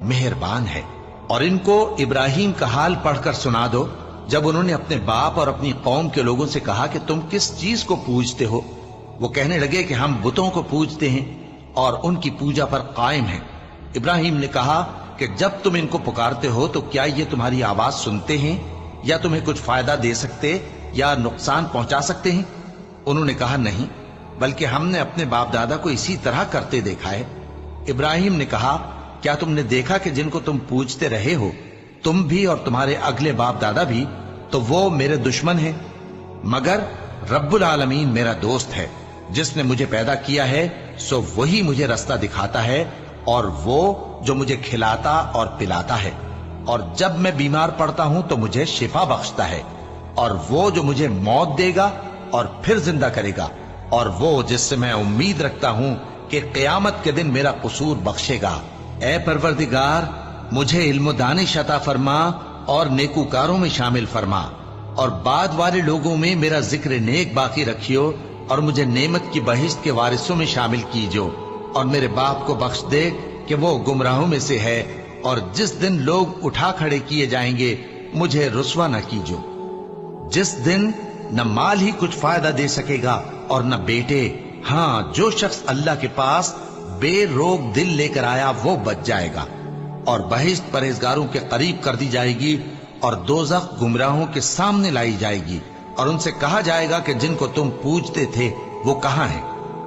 मेहरबान है। और इनको इब्राहिम का हाल पढ़कर सुना दो जब उन्होंने अपने बाप और अपनी कौम के लोगों से कहा कि तुम किस चीज को पूजते हो। वो कहने लगे कि हम बुतों को पूजते हैं और उनकी पूजा पर कायम हैं। इब्राहिम ने कहा कि जब तुम इनको पुकारते हो तो क्या ये तुम्हारी आवाज सुनते हैं या तुम्हें कुछ फायदा दे सकते या नुकसान पहुंचा सकते हैं? उन्होंने कहा नहीं, बल्कि हमने अपने बाप दादा को इसी तरह करते देखा है। इब्राहिम ने कहा, क्या तुमने देखा कि जिनको तुम पूजते रहे हो, तुम भी और तुम्हारे अगले बाप दादा भी, तो वो मेरे दुश्मन हैं, मगर रब्बुल आलमीन मेरा दोस्त है। जिसने मुझे पैदा किया है सो वही मुझे रास्ता दिखाता है, और वो जो मुझे खिलाता और पिलाता है, और जब मैं बीमार पड़ता हूं तो मुझे शिफा बख्शता है, और वो जो मुझे मौत देगा और फिर जिंदा करेगा, और वो जिससे मैं उम्मीद रखता हूं कि क़यामत के दिन मेरा कसूर बख्शेगा। ए परवरदिगार, मुझे इल्म दानिश अता फरमा और नेकूकारों में शामिल फरमा, और बाद वाले लोगों में मेरा जिक्र नेक बाकी रखियो, और मुझे नेमत की बहिश्त के वारिसों में शामिल कीजो, और मेरे बाप को बख्श दे कि वो गुमराहों में से है, और जिस दिन लोग उठा खड़े किए जाएंगे मुझे रुस्वा न कीजो, जिस दिन न माल ही कुछ फायदा दे सकेगा और न बेटे। हाँ, जो शख्स अल्लाह के पास बेरोग दिल लेकर आया वो बच जाएगा, और बहिश्त परहेजगारों के करीब कर दी जाएगी, और दोज़ख गुमराहों के सामने लाई जाएगी, और उनसे कहा जाएगा कि जिनको तुम पूजते थे वो कहाँ हैं,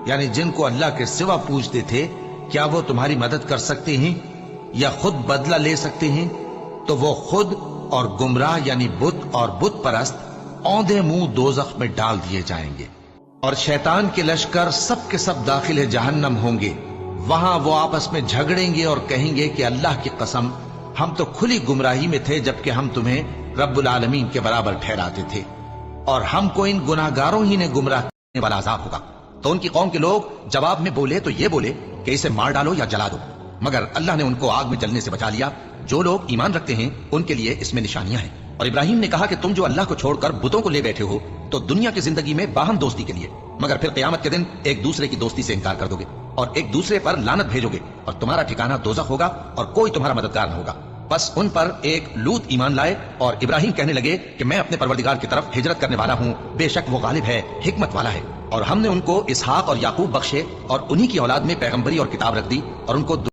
यानी जिनको अल्लाह के सिवा पूजते थे, क्या वो तुम्हारी मदद कर सकते हैं या खुद बदला ले सकते हैं? तो वो खुद और गुमराह यानी बुत और बुत परस्त औंधे मुंह दोज़ख में डाल दिए जाएंगे। और शैतान के लश्कर सब के सब दाखिल जहन्नम होंगे। वहां वो आपस में झगड़ेंगे और कहेंगे कि अल्लाह की कसम, हम तो खुली गुमराही में थे जबकि हम तुम्हें रब्बुल आलमीन के बराबर ठहराते थे, और हमको इन गुनाहगारों ही ने गुमराह करने वाला अज़ाब होगा। तो उनकी कौम के लोग जवाब में बोले तो ये बोले कि इसे मार डालो या जला दो, मगर अल्लाह ने उनको आग में जलने से बचा लिया। जो लोग ईमान रखते हैं उनके लिए इसमें निशानियां हैं। और इब्राहिम ने कहा कि तुम जो अल्लाह को छोड़कर बुतों को ले बैठे हो तो दुनिया की जिंदगी में बाहम दोस्ती के लिए, मगर फिर क़यामत के दिन एक दूसरे की दोस्ती से इनकार कर दोगे और एक दूसरे पर लानत भेजोगे, और तुम्हारा ठिकाना दोज़ख होगा और कोई तुम्हारा मददगार न होगा। बस उन पर एक लूत ईमान लाए, और इब्राहिम कहने लगे कि मैं अपने परवरदिगार की तरफ हिजरत करने वाला हूँ, बेशक वो गालिब है, हिकमत वाला है। और हमने उनको इसहाक और याकूब बख्शे, और उन्हीं की औलाद में पैगंबरी और किताब रख दी, और उनको